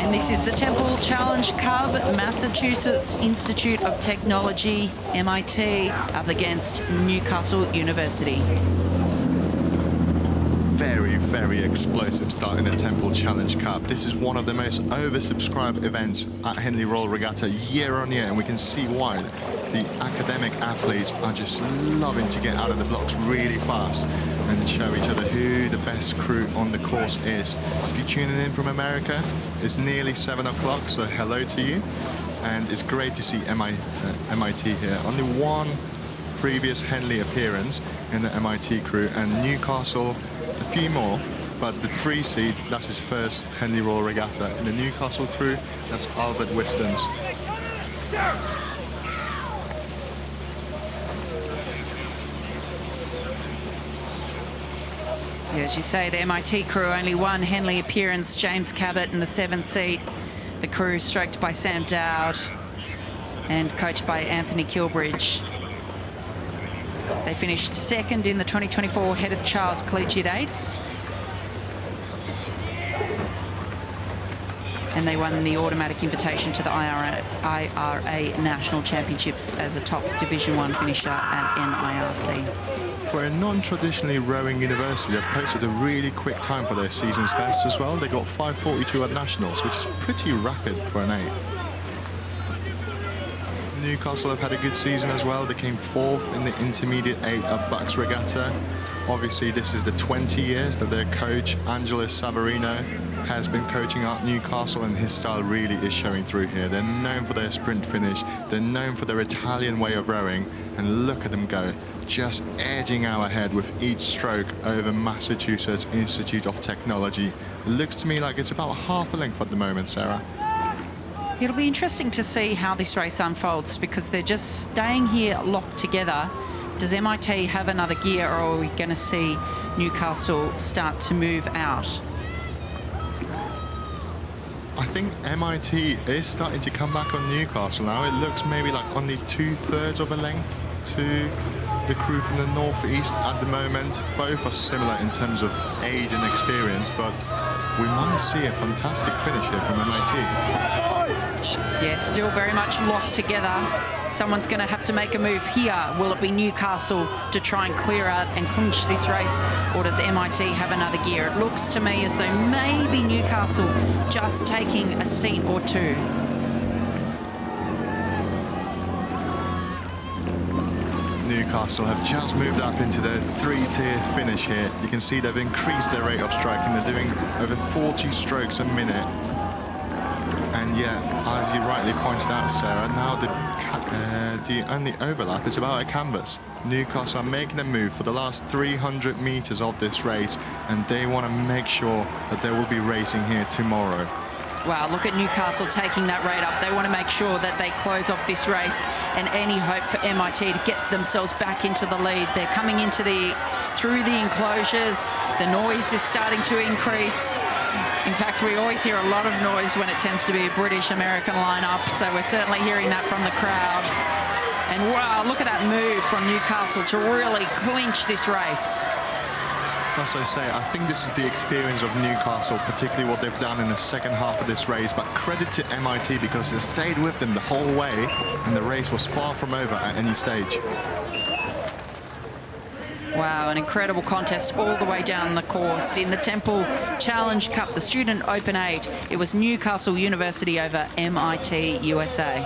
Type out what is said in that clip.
And this is the Temple Challenge Cub, Massachusetts Institute of Technology, MIT, up against Newcastle University. Very explosive start in the Temple Challenge Cup. This is one of the most oversubscribed events at Henley Royal Regatta year on year, and we can see why. The academic athletes are just loving to get out of the blocks really fast and show each other who the best crew on the course is. If you're tuning in from America, it's nearly 7 o'clock, so hello to you. And it's great to see MIT here. Only one previous Henley appearance in the MIT crew, and Newcastle a few more, but the 3 seed, that's his first Henley Royal Regatta. In the Newcastle crew, that's Albert Wistons. Yeah, as you say, the MIT crew, only one Henley appearance, James Cabot in the 7th seat. The crew stroked by Sam Dowd and coached by Anthony Kilbridge. They finished 2nd in the 2024 Head of the Charles Collegiate Eights. And they won the automatic invitation to the IRA National Championships as a top Division 1 finisher at NIRC. For a non-traditionally rowing university, they've posted a really quick time for their season's best as well. They got 5:42 at Nationals, which is pretty rapid for an 8. Newcastle have had a good season as well. They came 4th in the intermediate 8 at Bucks Regatta. Obviously, this is the 20 years that their coach, Angelo Savarino, has been coaching at Newcastle, and his style really is showing through here. They're known for their sprint finish. They're known for their Italian way of rowing, and look at them go, just edging out ahead with each stroke over Massachusetts Institute of Technology. It looks to me like it's about half a length at the moment, Sarah. It'll be interesting to see how this race unfolds, because they're just staying here locked together. Does MIT have another gear, or are we going to see Newcastle start to move out? I think MIT is starting to come back on Newcastle now. It looks maybe like only 2/3 of a length to the crew from the northeast at the moment. Both are similar in terms of age and experience, but we might see a fantastic finish here from MIT. Yeah, still very much locked together. Someone's going to have to make a move here. Will it be Newcastle to try and clear out and clinch this race, or does MIT have another gear? It looks to me as though maybe Newcastle just taking a seat or 2. Newcastle have just moved up into their 3-tier finish here. You can see they've increased their rate of striking. They're doing over 40 strokes a minute. And yeah, as you rightly pointed out, Sarah, now the only overlap is about a canvas. Newcastle are making a move for the last 300 meters of this race, and they want to make sure that they will be racing here tomorrow. Wow, look at Newcastle taking that rate up. They want to make sure that they close off this race, and any hope for MIT to get themselves back into the lead. They're coming into through the enclosures. The noise is starting to increase. In fact, we always hear a lot of noise when it tends to be a British-American lineup, so we're certainly hearing that from the crowd. And wow, look at that move from Newcastle to really clinch this race. As I say, I think this is the experience of Newcastle, particularly what they've done in the second half of this race, but credit to MIT because they stayed with them the whole way, and the race was far from over at any stage. Wow, an incredible contest all the way down the course. In the Temple Challenge Cup, the Student Open 8, it was Newcastle University over MIT USA.